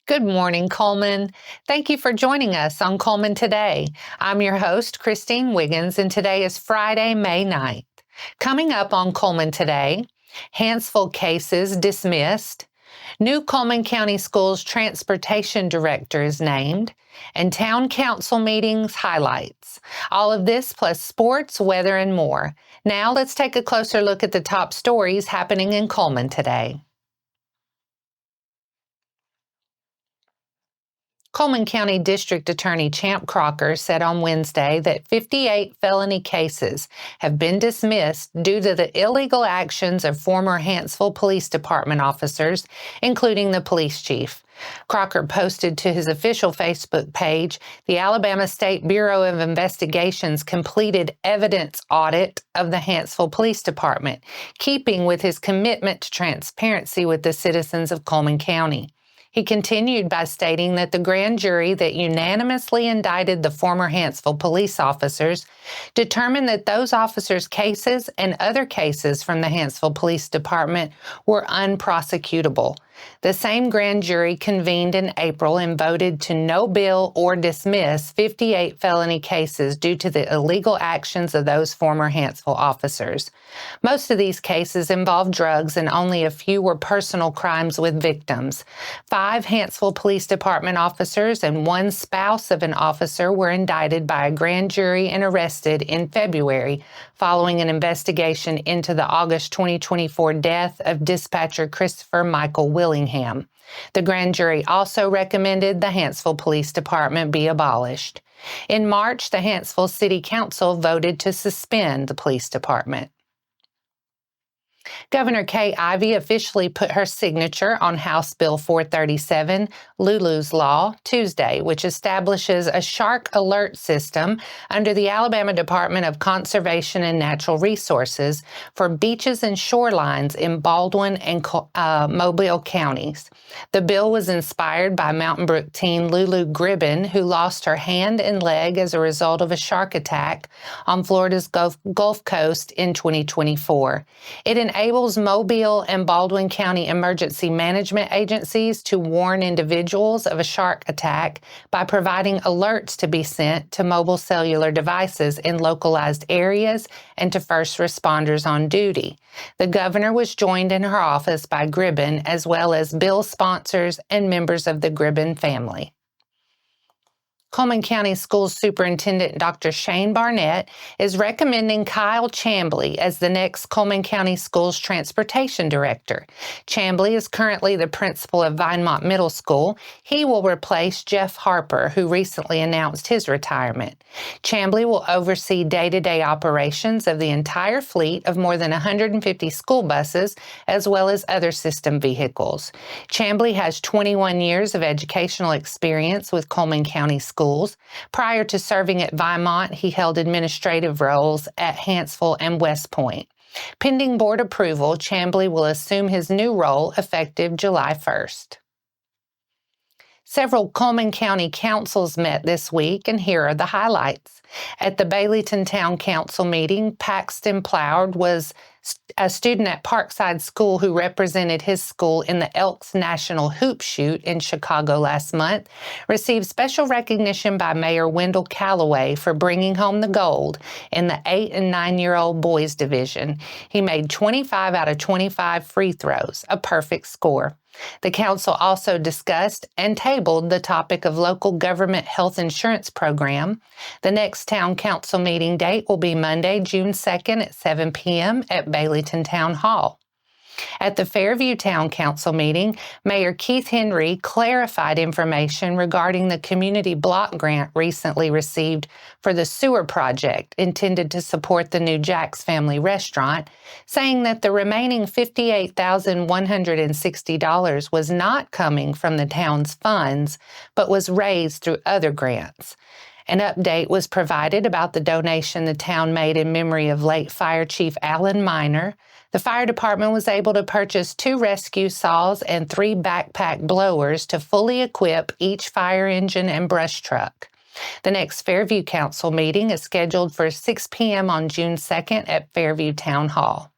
Good morning, Cullman. Thank you for joining us on Cullman Today. I'm your host, Christine Wiggins, and today is Friday, May 9th. Coming up on Cullman Today, Hanceville cases dismissed, new Cullman County Schools Transportation Director is named, and Town Council meetings highlights. All of this plus sports, weather, and more. Now let's take a closer look at the top stories happening in Cullman today. Cullman County District Attorney Champ Crocker said on Wednesday that 58 felony cases have been dismissed due to the illegal actions of former Hanceville Police Department officers, including the police chief. Crocker posted to his official Facebook page, the Alabama State Bureau of Investigations completed evidence audit of the Hanceville Police Department, keeping with his commitment to transparency with the citizens of Cullman County. He continued by stating that the grand jury that unanimously indicted the former Hanceville police officers determined that those officers' cases and other cases from the Hanceville Police Department were unprosecutable. The same grand jury convened in April and voted to no bill or dismiss 58 felony cases due to the illegal actions of those former Hanceville officers. Most of these cases involved drugs and only a few were personal crimes with victims. 5 Hanceville Police Department officers and 1 spouse of an officer were indicted by a grand jury and arrested in February following an investigation into the August 2024 death of dispatcher Christopher Michael Willingham. The grand jury also recommended the Hanceville Police Department be abolished. In March, the Hanceville City Council voted to suspend the police department. Governor Kay Ivey officially put her signature on House Bill 437, Lulu's Law, Tuesday, which establishes a shark alert system under the Alabama Department of Conservation and Natural Resources for beaches and shorelines in Baldwin and Mobile counties. The bill was inspired by Mountain Brook teen Lulu Gribben, who lost her hand and leg as a result of a shark attack on Florida's Gulf Coast in 2024. It enables Mobile and Baldwin County emergency management agencies to warn individuals of a shark attack by providing alerts to be sent to mobile cellular devices in localized areas and to first responders on duty. The governor was joined in her office by Gribben, as well as bill sponsors and members of the Gribben family. Cullman County Schools Superintendent Dr. Shane Barnett is recommending Kyle Chamblee as the next Cullman County Schools Transportation Director. Chamblee is currently the principal of Vinemont Middle School. He will replace Jeff Harper, who recently announced his retirement. Chamblee will oversee day-to-day operations of the entire fleet of more than 150 school buses, as well as other system vehicles. Chamblee has 21 years of educational experience with Cullman County Schools. Prior to serving at Vinemont, he held administrative roles at Hanceville and West Point. Pending board approval, Chamblee will assume his new role effective July 1st. Several Cullman County councils met this week, and here are the highlights. At the Baileyton Town Council meeting, Paxton Plowd was a student at Parkside School who represented his school in the Elks National Hoop Shoot in Chicago last month, received special recognition by Mayor Wendell Calloway for bringing home the gold in the 8- and 9-year-old boys division. He made 25 out of 25 free throws, a perfect score. The council also discussed and tabled the topic of local government health insurance program. The next town council meeting date will be Monday, June 2nd at 7 p.m. at Baileyton Town Hall. At the Fairview Town Council meeting, Mayor Keith Henry clarified information regarding the community block grant recently received for the sewer project intended to support the new Jack's Family Restaurant, saying that the remaining $58,160 was not coming from the town's funds, but was raised through other grants. An update was provided about the donation the town made in memory of late Fire Chief Alan Miner. The fire department was able to purchase 2 rescue saws and 3 backpack blowers to fully equip each fire engine and brush truck. The next Fairview Council meeting is scheduled for 6 p.m. on June 2nd at Fairview Town Hall.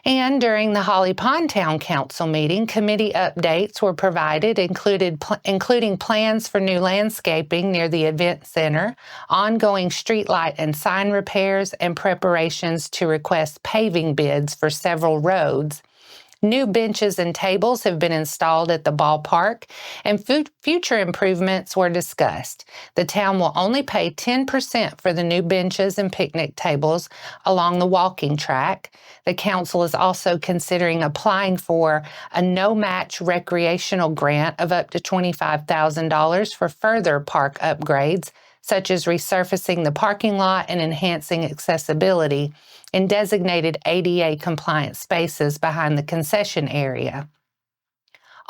And during the Holly Pond Town Council meeting, committee updates were provided, including plans for new landscaping near the event center, ongoing streetlight and sign repairs, and preparations to request paving bids for several roads. New benches and tables have been installed at the ballpark, and future improvements were discussed. The town will only pay 10% for the new benches and picnic tables along the walking track. The council is also considering applying for a no-match recreational grant of up to $25,000 for further park upgrades, such as resurfacing the parking lot and enhancing accessibility in designated ADA-compliant spaces behind the concession area.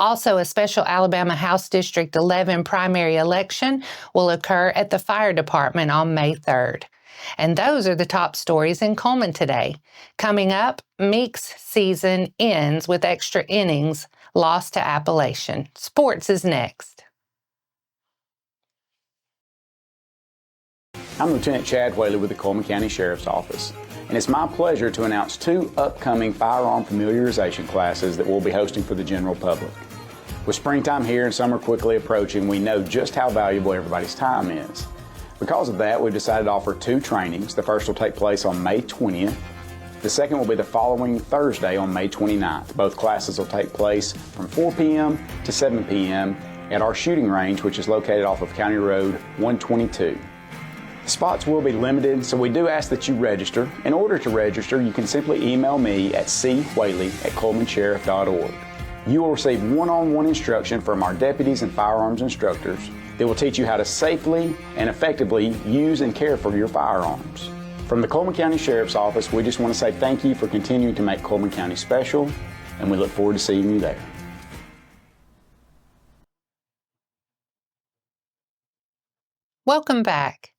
Also, a special Alabama House District 11 primary election will occur at the fire department on May 3rd. And those are the top stories in Cullman today. Coming up, Meek's season ends with extra innings lost to Appalachian. Sports is next. I'm Lieutenant Chad Whaley with the Cullman County Sheriff's Office, and it's my pleasure to announce 2 upcoming firearm familiarization classes that we'll be hosting for the general public. With springtime here and summer quickly approaching, we know just how valuable everybody's time is. Because of that, we've decided to offer 2 trainings. The first will take place on May 20th. The second will be the following Thursday on May 29th. Both classes will take place from 4 p.m. to 7 p.m. at our shooting range, which is located off of County Road 122. Spots will be limited, so we do ask that you register. In order to register, you can simply email me at cwhaley@cullmansheriff.org. You will receive one-on-one instruction from our deputies and firearms instructors that will teach you how to safely and effectively use and care for your firearms. From the Cullman County Sheriff's Office, we just want to say thank you for continuing to make Cullman County special, and we look forward to seeing you there. Welcome back.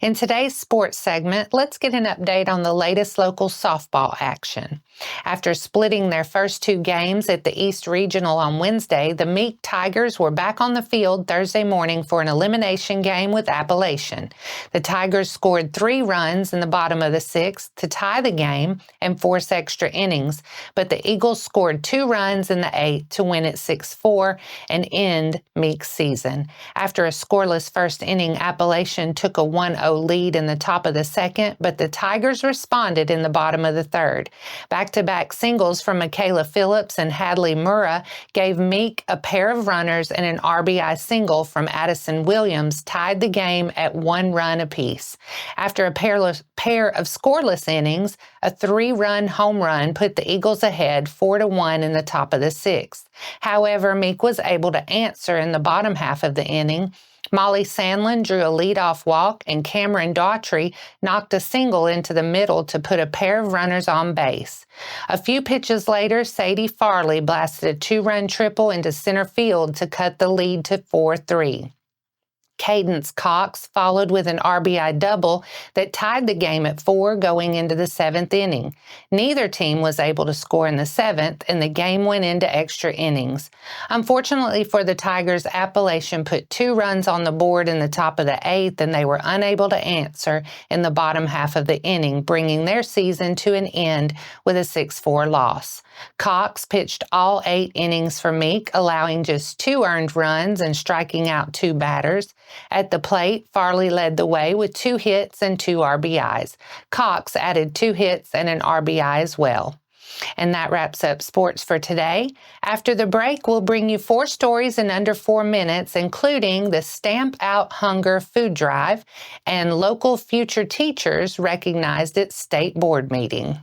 In today's sports segment, let's get an update on the latest local softball action. After splitting their first 2 games at the East Regional on Wednesday, the Meek Tigers were back on the field Thursday morning for an elimination game with Appalachian. The Tigers scored 3 runs in the bottom of the 6th to tie the game and force extra innings, but the Eagles scored 2 runs in the 8th to win it 6-4 and end Meek's season. After a scoreless first inning, Appalachian took a 1-0 lead in the top of the 2nd, but the Tigers responded in the bottom of the 3rd. Back-to-back singles from Michaela Phillips and Hadley Murrah gave Meek a pair of runners, and an RBI single from Addison Williams tied the game at 1 run apiece. After a pair of scoreless innings, a 3-run home run put the Eagles ahead 4-1 in the top of the 6th. However, Meek was able to answer in the bottom half of the inning. Molly Sandlin drew a leadoff walk, and Cameron Daughtry knocked a single into the middle to put a pair of runners on base. A few pitches later, Sadie Farley blasted a 2-run triple into center field to cut the lead to 4-3. Cadence Cox followed with an RBI double that tied the game at 4 going into the 7th inning. Neither team was able to score in the 7th, and the game went into extra innings. Unfortunately for the Tigers, Appalachian put 2 runs on the board in the top of the 8th, and they were unable to answer in the bottom half of the inning, bringing their season to an end with a 6-4 loss. Cox pitched all 8 innings for Meek, allowing just 2 earned runs and striking out 2 batters. At the plate, Farley led the way with 2 hits and 2 RBIs. Cox added 2 hits and an RBI as well. And that wraps up sports for today. After the break, we'll bring you 4 stories in under 4 minutes, including the Stamp Out Hunger food drive and local future teachers recognized at state board meeting.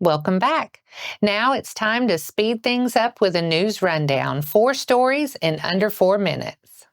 Welcome back. Now it's time to speed things up with a news rundown. 4 stories in under 4 minutes.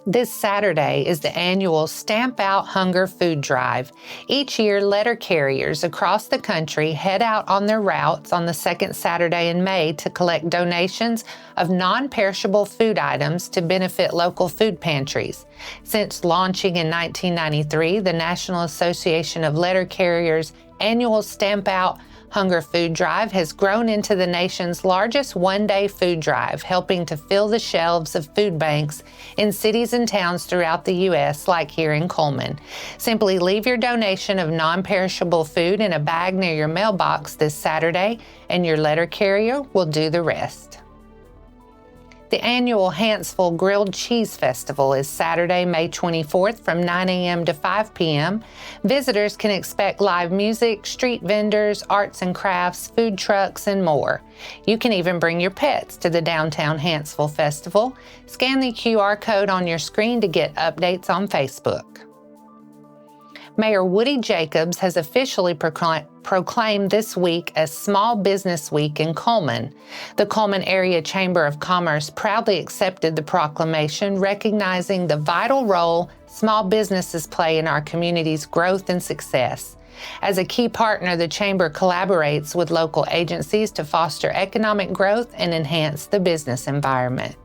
This Saturday is the annual Stamp Out Hunger Food Drive. Each year, letter carriers across the country head out on their routes on the second Saturday in May to collect donations of non-perishable food items to benefit local food pantries. Since launching in 1993, the National Association of Letter Carriers' annual Stamp Out Hunger Food Drive has grown into the nation's largest one-day food drive, helping to fill the shelves of food banks in cities and towns throughout the U.S., like here in Cullman. Simply leave your donation of non-perishable food in a bag near your mailbox this Saturday, and your letter carrier will do the rest. The annual Hanceville Grilled Cheese Festival is Saturday, May 24th from 9 a.m. to 5 p.m. Visitors can expect live music, street vendors, arts and crafts, food trucks, and more. You can even bring your pets to the downtown Hanceville Festival. Scan the QR code on your screen to get updates on Facebook. Mayor Woody Jacobs has officially proclaimed this week as Small Business Week in Cullman. The Cullman Area Chamber of Commerce proudly accepted the proclamation, recognizing the vital role small businesses play in our community's growth and success. As a key partner, the Chamber collaborates with local agencies to foster economic growth and enhance the business environment.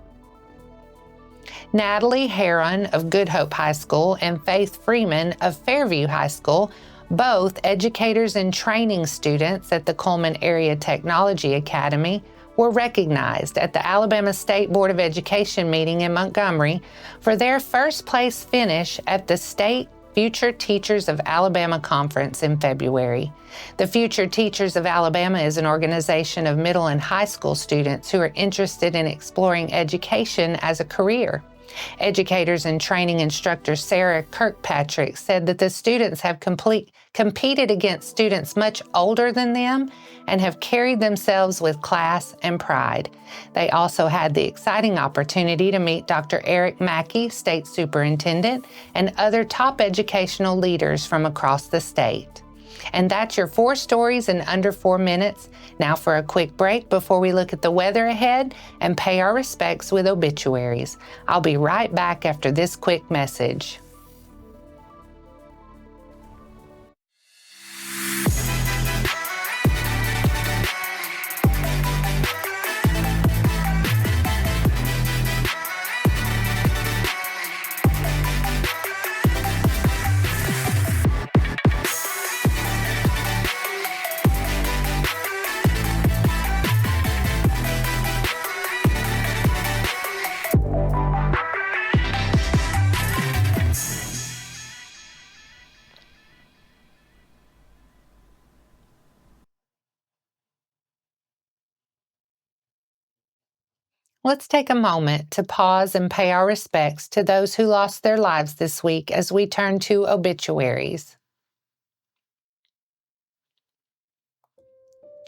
Natalie Heron of Good Hope High School and Faith Freeman of Fairview High School, both educators and training students at the Cullman Area Technology Academy, were recognized at the Alabama State Board of Education meeting in Montgomery for their first place finish at the State Future Teachers of Alabama Conference in February. The Future Teachers of Alabama is an organization of middle and high school students who are interested in exploring education as a career. Educators and training instructor Sarah Kirkpatrick said that the students have competed against students much older than them and have carried themselves with class and pride. They also had the exciting opportunity to meet Dr. Eric Mackey, State Superintendent, and other top educational leaders from across the state. And that's your 4 stories in under 4 minutes. Now for a quick break before we look at the weather ahead and pay our respects with obituaries. I'll be right back after this quick message. Let's take a moment to pause and pay our respects to those who lost their lives this week as we turn to obituaries.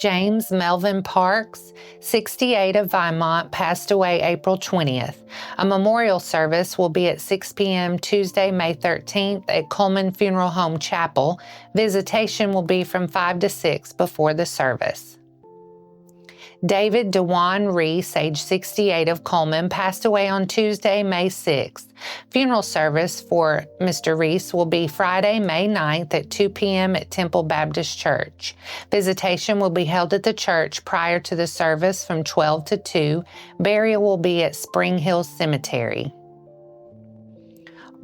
James Melvin Parks, 68 of Vinemont, passed away April 20th. A memorial service will be at 6 p.m. Tuesday, May 13th at Cullman Funeral Home Chapel. Visitation will be from 5 to 6 before the service. David DeJuan Reese, age 68 of Cullman, passed away on Tuesday, May 6th. Funeral service for Mr. Reese will be Friday, May 9th at 2 p.m. at Temple Baptist Church. Visitation will be held at the church prior to the service from 12 to 2. Burial will be at Spring Hill Cemetery.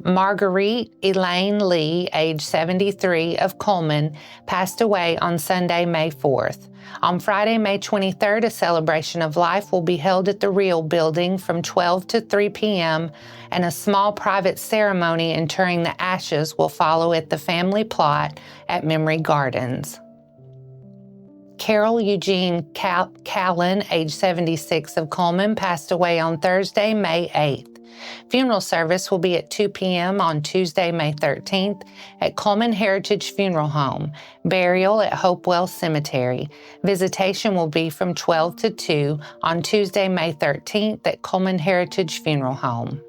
Marguerite Elaine Lee, age 73 of Cullman, passed away on Sunday, May 4th. On Friday, May 23rd, a celebration of life will be held at the Real Building from 12 to 3 p.m., and a small private ceremony interring the ashes will follow at the family plot at Memory Gardens. Carol Eugene Callan, age 76 of Cullman, passed away on Thursday, May 8th. Funeral service will be at 2 p.m. on Tuesday, May 13th at Cullman Heritage Funeral Home. Burial at Hopewell Cemetery. Visitation will be from 12 to 2 on Tuesday, May 13th at Cullman Heritage Funeral Home.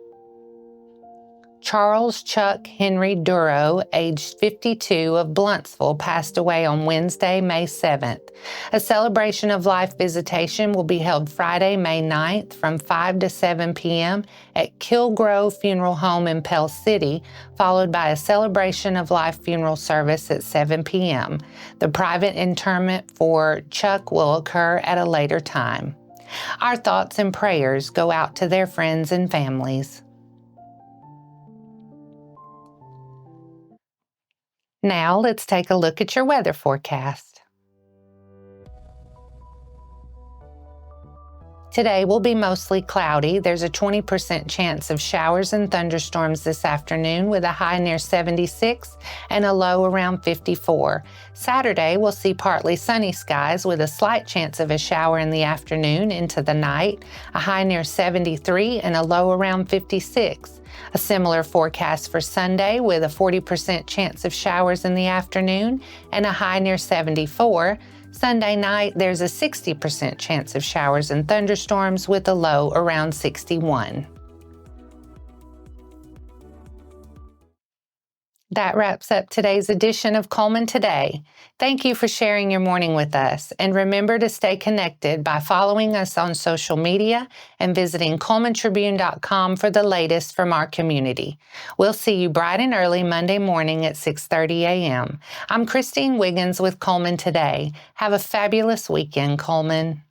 Charles Chuck Henry Duro, aged 52, of Bluntsville, passed away on Wednesday, May 7th. A celebration of life visitation will be held Friday, May 9th from 5 to 7 p.m. at Kilgrove Funeral Home in Pell City, followed by a celebration of life funeral service at 7 p.m. The private interment for Chuck will occur at a later time. Our thoughts and prayers go out to their friends and families. Now let's take a look at your weather forecast. Today will be mostly cloudy. There's a 20% chance of showers and thunderstorms this afternoon with a high near 76 and a low around 54. Saturday will see partly sunny skies with a slight chance of a shower in the afternoon into the night, a high near 73 and a low around 56. A similar forecast for Sunday with a 40% chance of showers in the afternoon and a high near 74. Sunday night, there's a 60% chance of showers and thunderstorms with a low around 61. That wraps up today's edition of Cullman Today. Thank you for sharing your morning with us, and remember to stay connected by following us on social media and visiting CullmanTribune.com for the latest from our community. We'll see you bright and early Monday morning at 6:30 a.m. I'm Christine Wiggins with Cullman Today. Have a fabulous weekend, Cullman.